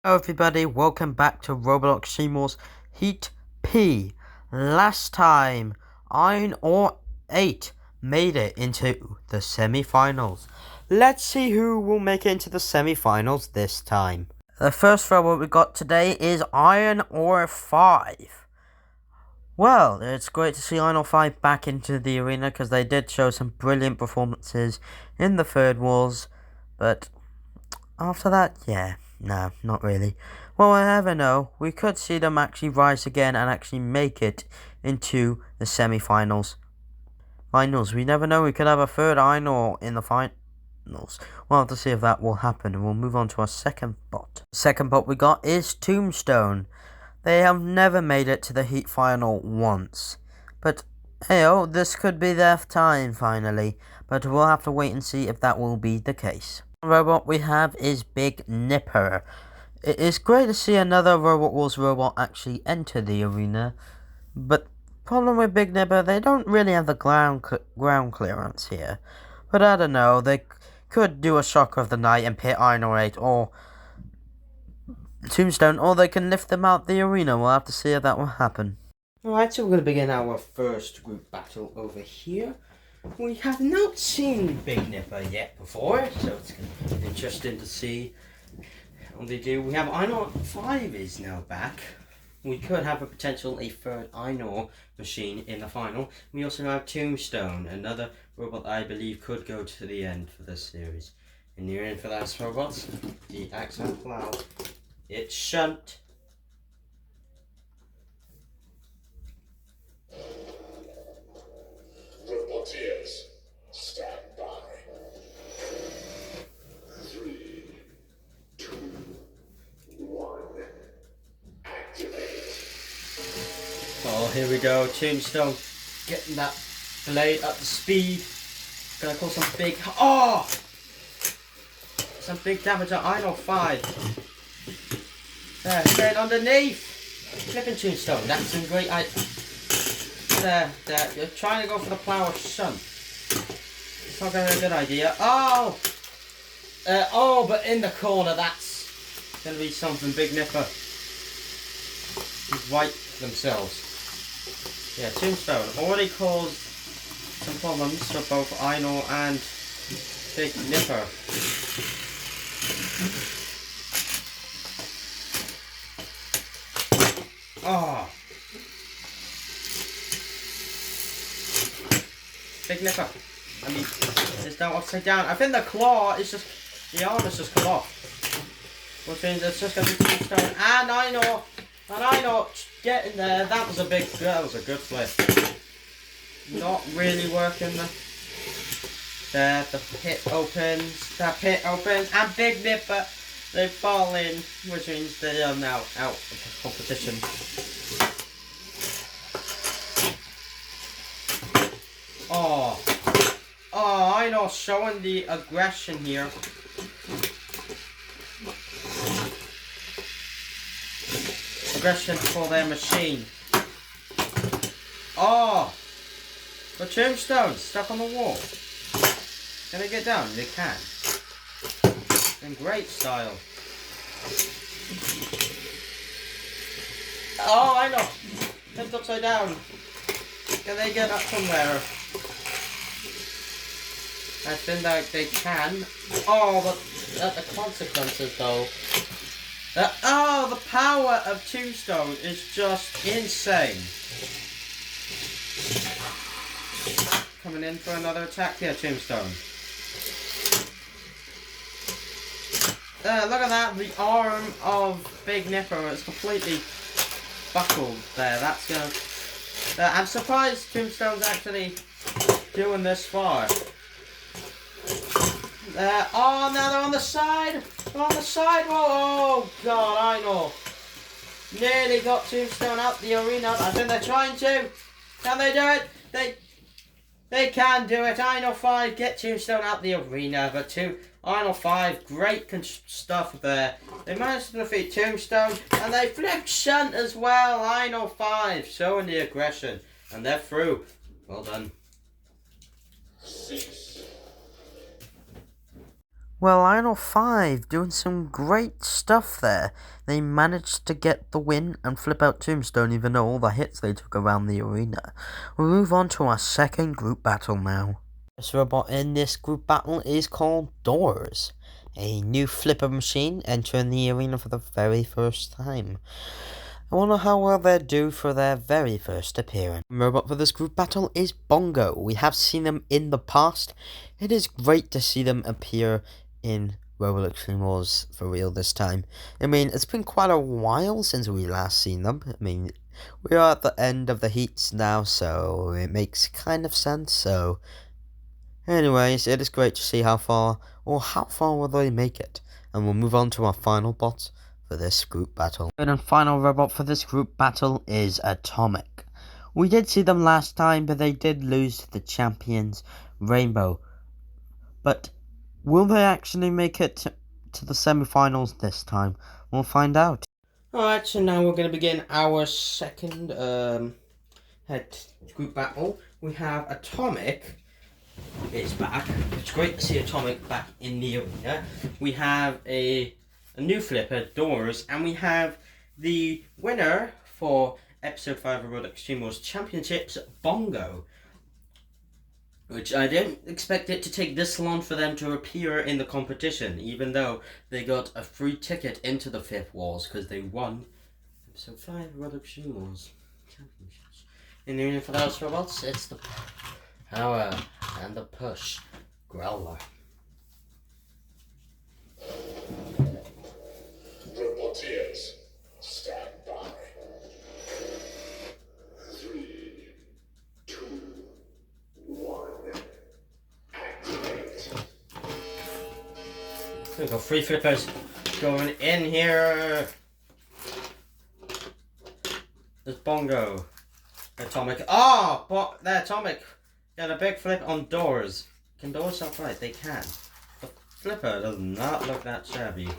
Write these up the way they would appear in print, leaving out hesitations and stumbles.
Hello everybody, welcome back to Roblox Seymour's Heat P. Last time, Iron Ore 8 made it into the semi-finals. Let's see who will make it into the semi-finals this time. The first robot we got today is Iron Ore 5. Well, it's great to see Iron Ore 5 back into the arena because they did show some brilliant performances in the third wars, but after that, yeah. No, not really. Well, I never know. We could see them actually rise again and actually make it into the semi-finals. We never know. We could have a third Iron Ore in the finals. We'll have to see if that will happen. And we'll move on to our second bot. The second bot we got is Tombstone. They have never made it to the Heat final once. But, hey, this could be their time finally. But we'll have to wait and see if that will be the case. Robot we have is Big Nipper. It is great to see another Robot Wars robot actually enter the arena, but problem with Big Nipper, they don't really have the ground clearance here. But I don't know, they could do a Shocker of the Night and pit Iron Ore 8 or Tombstone, or they can lift them out the arena. We'll have to see if that will happen. Alright, so we're going to begin our first group battle over here. We have not seen Big Nipper yet before, so it's going to be interesting to see what they do. We have Iron Ore 5 is now back. We could have a third Iron Ore machine in the final. We also have Tombstone, another robot that I believe could go to the end for this series. And you're in for that, robots. The Accent Cloud. It's Shunt. Roboteers, stand by. 3, 2, 1, activate. Oh, here we go. Tombstone getting that blade up to speed. Gonna cause some big. Oh! Some big damage on Iron Ore 5. There, straight underneath. Flipping Tombstone. That's some great. There. You're trying to go for the plow shunt. It's not going to be a good idea. Oh! But in the corner, that's going to be something. Big Nipper. Wipe themselves. Yeah, Tombstone already caused some problems for both Iron Ore and Big Nipper. Oh! Big Nipper. I mean, it's down upside down. I think the claw is just, the arm is just cut off. Which means it's just going to be Tombstone and Iron Ore. And Iron Ore getting there. That was a good flip. Not really working. There, the pit opens. And Big Nipper, they fall in. Which means they are now out of the competition. Oh, Iron Ore showing the aggression here. Aggression for their machine. Oh! But Tombstone stuck on the wall. Can they get down? They can. In great style. Oh, I know. Flipped upside down. Can they get up somewhere? I think that they can. Oh, but the consequences though. The power of Tombstone is just insane. Coming in for another attack here, Tombstone. Look at that. The arm of Big Nipper is completely buckled there. That's gonna. I'm surprised Tombstone's actually doing this far. Now they're on the side. Oh God, I know. Nearly got Tombstone out the arena. I think they're trying to. Can they do it? They can do it. Iron Ore 5 get Tombstone out the arena, but Iron Ore 5, great stuff there. They managed to defeat Tombstone, and they flipped Shunt as well. Iron Ore 5 showing the aggression, and they're through. Well done. 6. Well, Iron 5 doing some great stuff there. They managed to get the win and flip out Tombstone even though all the hits they took around the arena. We'll move on to our second group battle now. This robot in this group battle is called Doors, a new flipper machine entering the arena for the very first time. I wonder how well they'll do for their very first appearance. The robot for this group battle is Bongo. We have seen them in the past. It is great to see them appear in Roblox Extreme Wars for real this time. I mean, it's been quite a while since we last seen them. I mean, we are at the end of the heats now, so it makes kind of sense. So, anyways, it is great to see how far will they make it. And we'll move on to our final bot for this group battle. Third and final robot for this group battle is Atomic. We did see them last time, but they did lose to the champions, Rainbow. But will they actually make it to the semi-finals this time? We'll find out. Alright, so now we're going to begin our second head group battle. We have Atomic is back. It's great to see Atomic back in the arena. We have a new flipper, Doors, and we have the winner for episode 5 of Roblox Extreme Wars Championships, Bongo. Which I didn't expect it to take this long for them to appear in the competition, even though they got a free ticket into the 5th Wars because they won episode 5 of Roblox Extreme Wars Championships. In the arena for those robots, it's the power and the push Growler. Roboteers, stand by. 3, 2, 1. Activate. We've got 3 flippers going in here. There's Bongo. Atomic. Oh, but the Atomic got a big flip on Doors. Can Doors self-right? They can. The flipper does not look that shabby.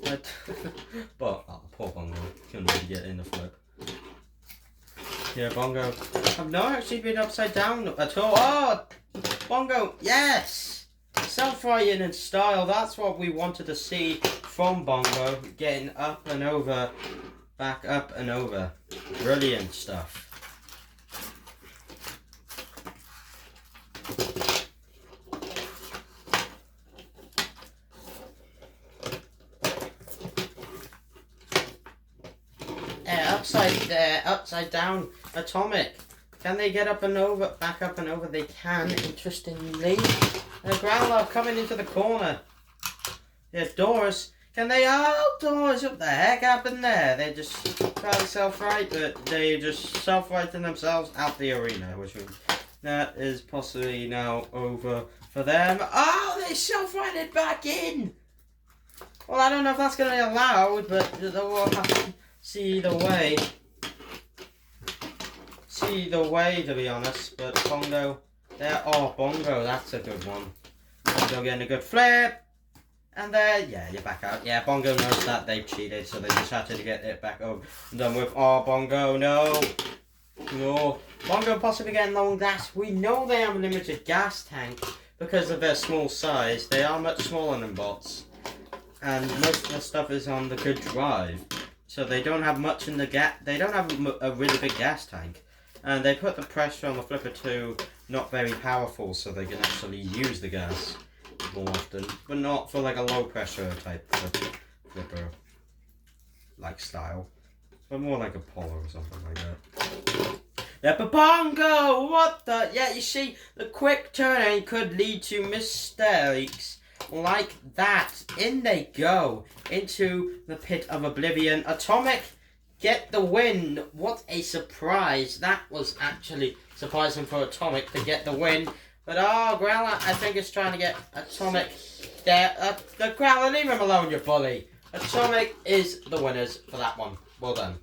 But oh, poor Bongo couldn't really get in the flip. Yeah, Bongo. I've not actually been upside down at all. Oh, Bongo, yes! Self-righting in style. That's what we wanted to see from Bongo. Getting up and over, back up and over. Brilliant stuff. Upside down, Atomic. Can they get up and over, back up and over? They can, interestingly. Growler coming into the corner. Yeah, Doors. Can they? Oh, Doors, what the heck happened there? They just tried to self-right, but they just self-righting themselves out the arena, which means that is possibly now over for them. Oh, they self-righted back in! Well, I don't know if that's going to be allowed, but we'll have to see either way. Either way, to be honest, but Bongo there. Oh, Bongo, that's a good one. Bongo getting a good flip, and there, yeah, you're back out. Yeah, Bongo knows that they've cheated, so they just had to get it back over and done with. Oh, Bongo, no, Bongo possibly getting low on gas. We know they have a limited gas tank because of their small size. They are much smaller than bots, and most of the stuff is on the good drive, so they don't have much in the gas. They don't have a really big gas tank. And they put the pressure on the flipper to not very powerful, so they can actually use the gas more often, but not for like a low pressure type flipper like style, but more like a Polo or something like that. Yeah, but Bongo, what the? Yeah, you see, the quick turning could lead to mistakes like that. In they go into the pit of oblivion. Atomic get the win. What a surprise. That was actually surprising for Atomic to get the win. But oh, Growler, I think is trying to get Atomic there. The Growler, leave him alone, you bully. Atomic is the winners for that one. Well done.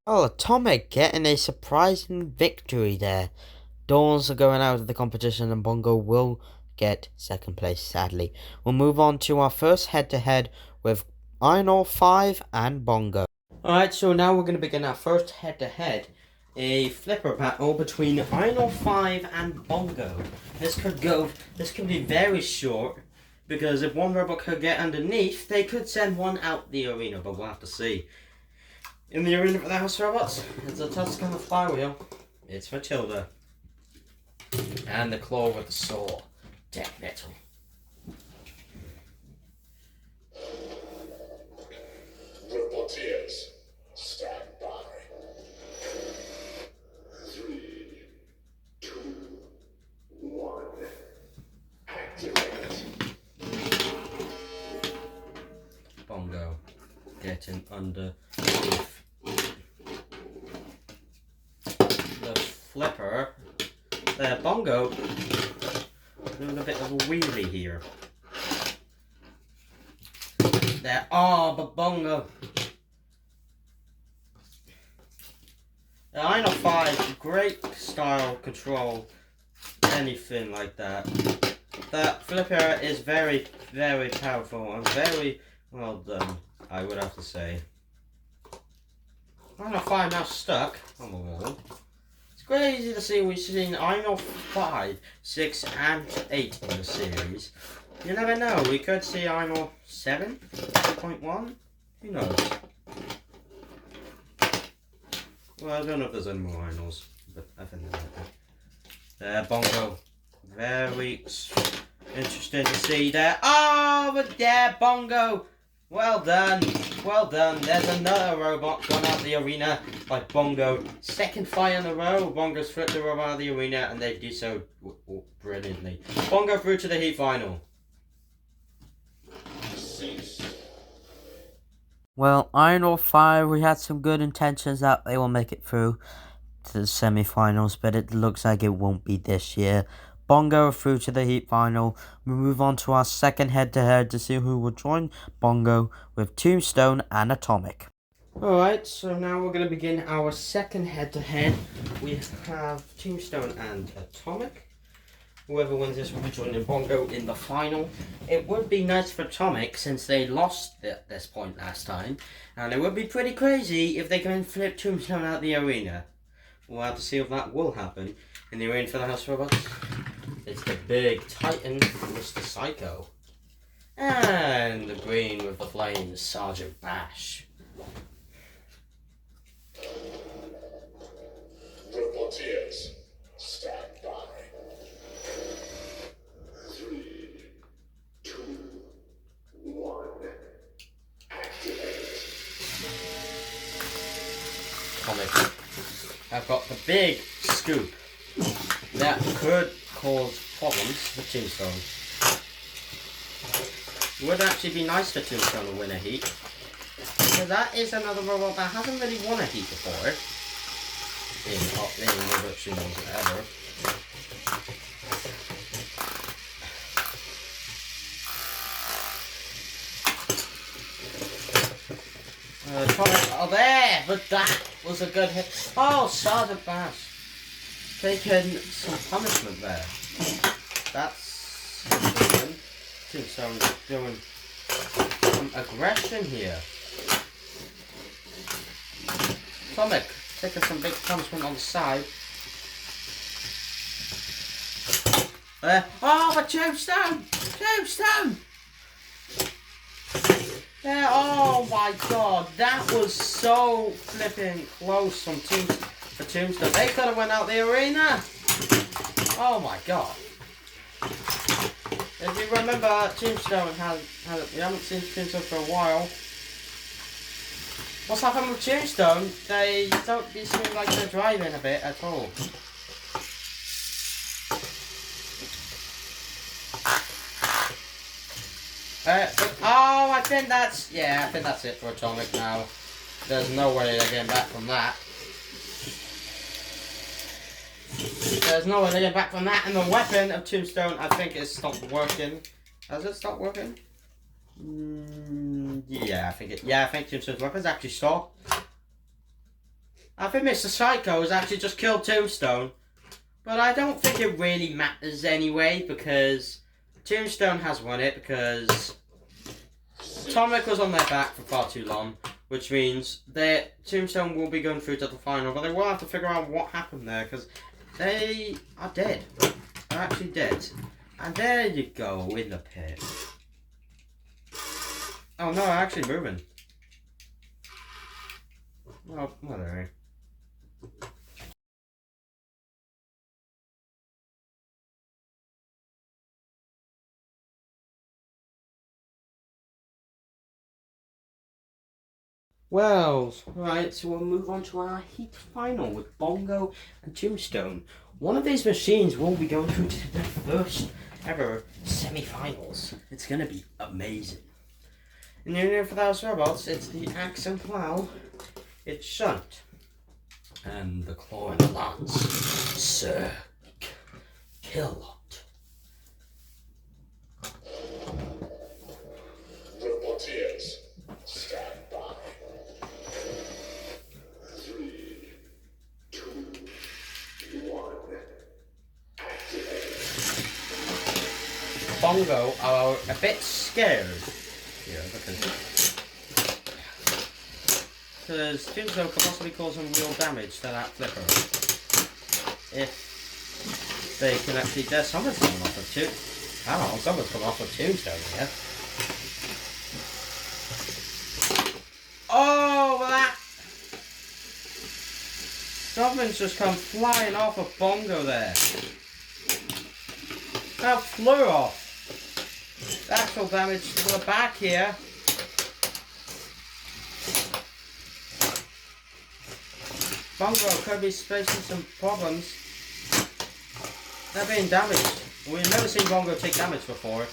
Oh, Atomic getting a surprising victory there. Doors are going out of the competition and Bongo will get second place, sadly. We'll move on to our first head-to-head with Iron Ore 5 and Bongo. Alright, so now we're going to begin our first head-to-head. A flipper battle between Iron Ore 5 and Bongo. This could be very short. Because if one robot could get underneath, they could send one out the arena, but we'll have to see. In the arena for the House Robots, it's a Tuscan flywheel. It's Matilda. And the claw with the saw. Dead metal. Roboteers, stand by. 3, 2, 1. Activate. Bongo. Getting under the flipper. There, Bongo. Doing a bit of a wheelie here. There. Oh, but Bongo. The Ino 5, great style control. Anything like that. That flipper is very, very powerful and very well done, I would have to say. Ino 5 now stuck on the wall. It's crazy to see we've seen Ino 5, 6 and 8 in the series. You never know, we could see Ino 7, 2.1, who knows? Well, I don't know if there's any more Inos, but I think there might be. Bongo. Very interesting to see there. Oh, but there, Bongo. Well done. Well done. There's another robot gone out the arena by Bongo. Second fight in a row. Bongo's flipped the robot out of the arena, and they do so brilliantly. Bongo through to the heat final. Well, Iron Ore 5, we had some good intentions that they will make it through to the semi-finals, but it looks like it won't be this year. Bongo through to the heat final. We move on to our second head-to-head to see who will join Bongo with Tombstone and Atomic. Alright, so now we're going to begin our second head-to-head. We have Tombstone and Atomic. Whoever wins this will be joining Bongo in the final. It would be nice for Atomic since they lost at this point last time. And it would be pretty crazy if they can flip Tombstone out of the arena. We'll have to see if that will happen in the arena for the House Robots. It's the big Titan, Mr. Psycho. And the green with the flames, Sergeant Bash. Roboteers, stand by. 3, 2, 1. Activate. Atomic. I've got the big scoop that could cause problems for Tombstone. It would actually be nice for Tombstone to win a heat. Because that is another robot that hasn't really won a heat before. In Robot Shimos ever. Oh, there! But that was a good hit. Oh, Sergeant Bash. Taking some punishment there. That's good. Tombstone doing some aggression here. Atomic taking some big punishment on the side. Oh, but Tombstone! Tombstone! Yeah, oh my god, that was so flipping close from for Tombstone. They could have went out the arena. Oh my god. If you remember, Tombstone we haven't seen Tombstone for a while. What's happened with Tombstone? They seem like they're driving a bit at all. Oh, I think that's it for Atomic now. There's no way they're getting back from that. There's no way they're getting back from that, and the weapon of Tombstone, I think, has stopped working. Has it stopped working? I think Tombstone's weapon's actually stopped. I think Mr. Psycho has actually just killed Tombstone. But I don't think it really matters anyway, because Tombstone has won it because Atomic was on their back for far too long, which means that Tombstone will be going through to the final, but they will have to figure out what happened there, because they are dead. They're actually dead. And there you go, in the pit. Oh no, I'm actually moving. Well, whatever. Well, right, so we'll move on to our heat final with Bongo and Tombstone. One of these machines will be going through to the first ever semi-finals. It's gonna be amazing. And then for those robots, it's the Axe and Plow, it's Shunt, and the Claw and the Lance, Sir Killot. Roboteers, stand by. 3, 2, 1. Activate. Bongo are a bit scared here because Tombstone could possibly cause some real damage to that flipper if they can actually. There's someone's coming off of two. Oh, someone's coming off of Tombstone here. Oh, well that something's just come flying off of Bongo there. That flew off. Actual damage to the back here. Bongo could be facing some problems. They're being damaged. We've never seen Bongo take damage before.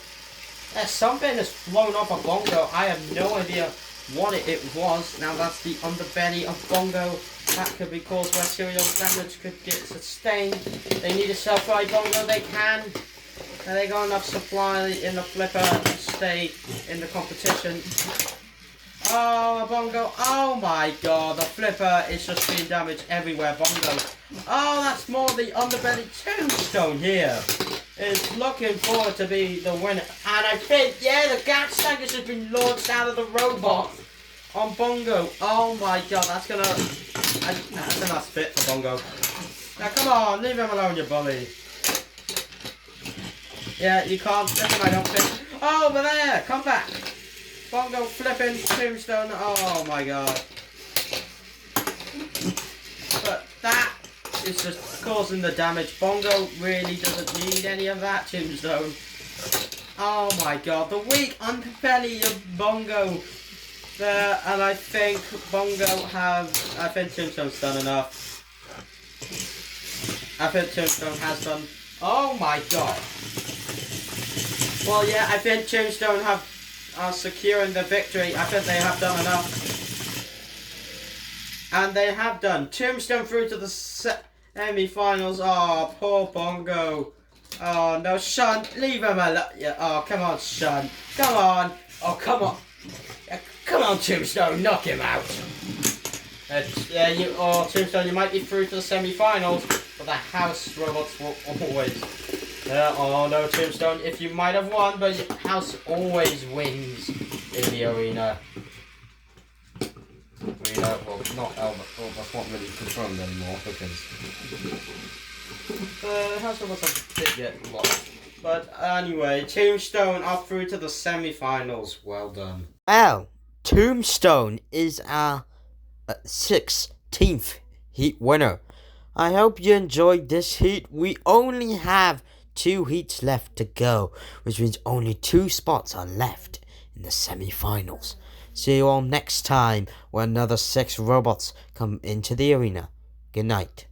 Something has flown off of Bongo. I have no idea what it was. Now that's the underbelly of Bongo. That could be caused by serious damage, could get sustained. They need a self-ride Bongo, they can. And they got enough supply in the flipper to stay in the competition. Oh, Bongo. Oh my god, the flipper is just being damaged everywhere, Bongo. Oh, that's more the underbelly Tombstone here. Is looking forward to be the winner. And I think, yeah, the gas tank has just been launched out of the robot on Bongo. Oh my god, that's gonna... that's a nice fit for Bongo. Now come on, leave him alone, you bully. Yeah, you can't. That's my outfit. Oh, over there! Come back! Bongo flipping Tombstone. Oh my god. But that is just causing the damage. Bongo really doesn't need any of that Tombstone. Oh my god. The weak underbelly of Bongo there. And I think I think Tombstone's done enough. I think Tombstone has done. Oh my god. Well, yeah, I think Tombstone are securing the victory. I think they have done enough. And they have done. Tombstone through to the semi-finals. Oh, poor Bongo. Oh, no, Shunt, leave him alone. Yeah, oh, come on, Shunt. Come on. Oh, come on. Come on, Tombstone, knock him out. Tombstone, you might be through to the semi-finals, but the house robots will always... oh no, Tombstone, if you might have won, but your house always wins in the arena. Well, not Albert, well, that's not really confirmed anymore, because the house robots did get lost. But anyway, Tombstone are through to the semi-finals. Well done. Well, Tombstone is our 16th heat winner. I hope you enjoyed this heat. We only have 2 heats left to go, which means only 2 spots are left in the semi-finals. See you all next time when another 6 robots come into the arena. Good night.